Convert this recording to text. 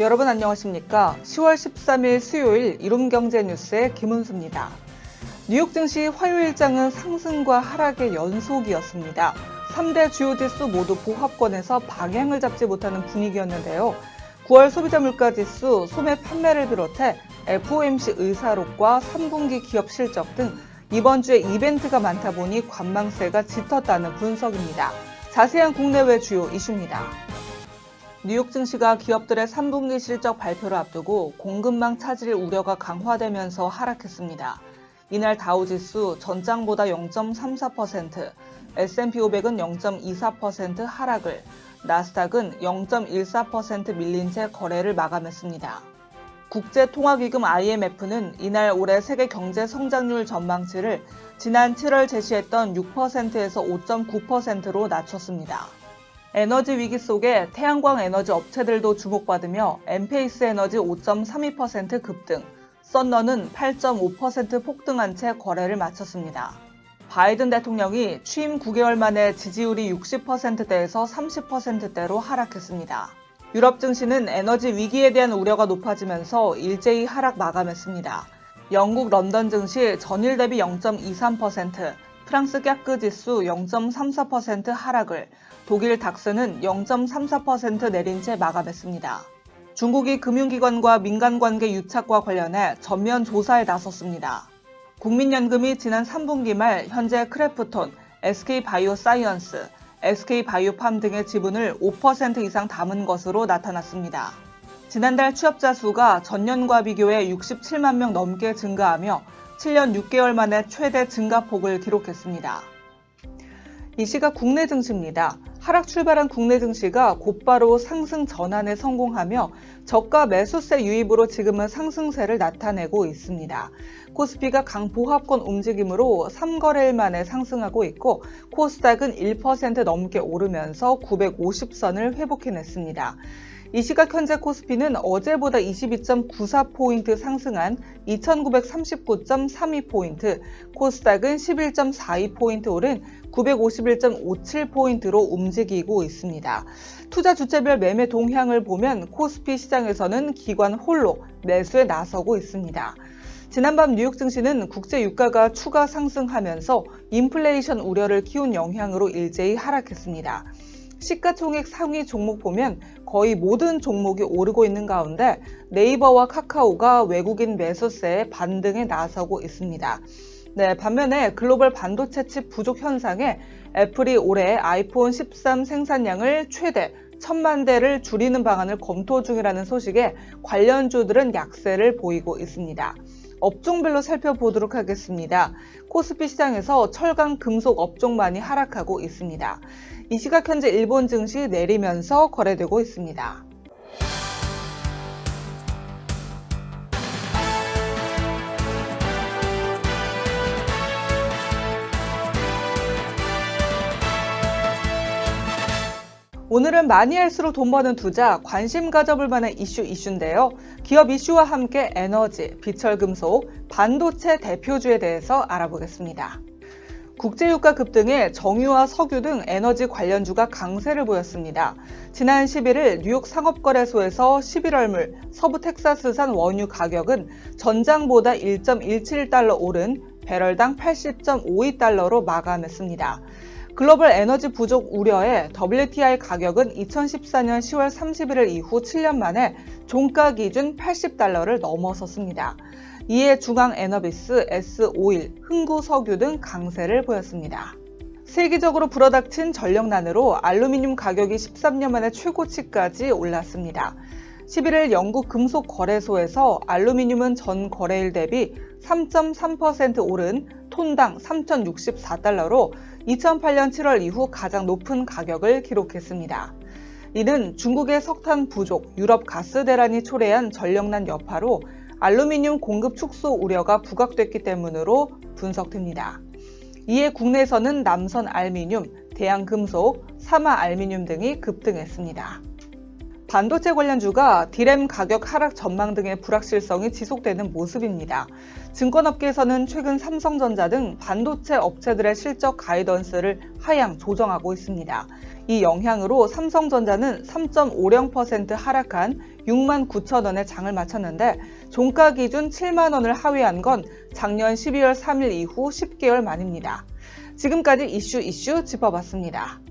여러분 안녕하십니까? 10월 13일 수요일 이룸경제뉴스의 김은수입니다. 뉴욕 증시 화요일장은 상승과 하락의 연속이었습니다. 3대 주요 지수 모두 보합권에서 방향을 잡지 못하는 분위기였는데요. 9월 소비자 물가지수, 소매 판매를 비롯해 FOMC 의사록과 3분기 기업 실적 등 이번 주에 이벤트가 많다 보니 관망세가 짙었다는 분석입니다. 자세한 국내외 주요 이슈입니다. 뉴욕 증시가 기업들의 3분기 실적 발표를 앞두고 공급망 차질 우려가 강화되면서 하락했습니다. 이날 다우지수 전장보다 0.34%, S&P 500은 0.24% 하락을, 나스닥은 0.14% 밀린 채 거래를 마감했습니다. 국제통화기금 IMF는 이날 올해 세계 경제 성장률 전망치를 지난 7월 제시했던 6%에서 5.9%로 낮췄습니다. 에너지 위기 속에 태양광 에너지 업체들도 주목받으며 엔페이스 에너지 5.32% 급등, 썬너는 8.5% 폭등한 채 거래를 마쳤습니다. 바이든 대통령이 취임 9개월 만에 지지율이 60%대에서 30%대로 하락했습니다. 유럽 증시는 에너지 위기에 대한 우려가 높아지면서 일제히 하락 마감했습니다. 영국 런던 증시 전일 대비 0.23%, 프랑스 깍그 지수 0.34% 하락을, 독일 닥스는 0.34% 내린 채 마감했습니다. 중국이 금융기관과 민간관계 유착과 관련해 전면 조사에 나섰습니다. 국민연금이 지난 3분기 말 현재 크래프톤, SK바이오사이언스, SK바이오팜 등의 지분을 5% 이상 담은 것으로 나타났습니다. 지난달 취업자 수가 전년과 비교해 67만 명 넘게 증가하며 7년 6개월 만에 최대 증가폭을 기록했습니다. 이 시각 국내 증시입니다. 하락 출발한 국내 증시가 곧바로 상승 전환에 성공하며 저가 매수세 유입으로 지금은 상승세를 나타내고 있습니다. 코스피가 강보합권 움직임으로 3거래일 만에 상승하고 있고 코스닥은 1% 넘게 오르면서 950선을 회복해냈습니다. 이 시각 현재 코스피는 어제보다 22.94포인트 상승한 2939.32포인트, 코스닥은 11.42포인트 오른 951.57포인트로 움직이고 있습니다. 투자 주체별 매매 동향을 보면 코스피 시장에서는 기관 홀로 매수에 나서고 있습니다. 지난밤 뉴욕 증시는 국제 유가가 추가 상승하면서 인플레이션 우려를 키운 영향으로 일제히 하락했습니다. 시가총액 상위 종목 보면 거의 모든 종목이 오르고 있는 가운데 네이버와 카카오가 외국인 매수세에 반등에 나서고 있습니다. 반면에 글로벌 반도체 칩 부족 현상에 애플이 올해 아이폰 13 생산량을 최대 1,000만 대를 줄이는 방안을 검토 중이라는 소식에 관련주들은 약세를 보이고 있습니다. 업종별로 살펴보도록 하겠습니다. 코스피 시장에서 철강, 금속 업종만이 하락하고 있습니다. 이 시각 현재 일본 증시 내리면서 거래되고 있습니다. 오늘은 많이 할수록 돈 버는 투자, 관심 가져볼 만한 이슈인데요. 기업 이슈와 함께 에너지, 비철금속, 반도체 대표주에 대해서 알아보겠습니다. 국제유가 급등에 정유와 석유 등 에너지 관련주가 강세를 보였습니다. 지난 11일 뉴욕 상업거래소에서 11월물 서부 텍사스산 원유 가격은 전장보다 1.17달러 오른 배럴당 80.52달러로 마감했습니다. 글로벌 에너지 부족 우려에 WTI 가격은 2014년 10월 31일 이후 7년 만에 종가 기준 80달러를 넘어섰습니다. 이에 중앙에너비스, S-오일, 흥구석유 등 강세를 보였습니다. 세계적으로 불어닥친 전력난으로 알루미늄 가격이 13년 만에 최고치까지 올랐습니다. 11일 영국 금속거래소에서 알루미늄은 전 거래일 대비 3.3% 오른 톤당 3,064달러로 2008년 7월 이후 가장 높은 가격을 기록했습니다. 이는 중국의 석탄 부족, 유럽 가스 대란이 초래한 전력난 여파로 알루미늄 공급 축소 우려가 부각됐기 때문으로 분석됩니다. 이에 국내에서는 남선 알미늄, 대양금속, 사마 알미늄 등이 급등했습니다. 반도체 관련주가 디램 가격 하락 전망 등의 불확실성이 지속되는 모습입니다. 증권업계에서는 최근 삼성전자 등 반도체 업체들의 실적 가이던스를 하향 조정하고 있습니다. 이 영향으로 삼성전자는 3.50% 하락한 69,000원에 장을 마쳤는데 종가 기준 7만 원을 하회한 건 작년 12월 3일 이후 10개월 만입니다. 지금까지 이슈 짚어봤습니다.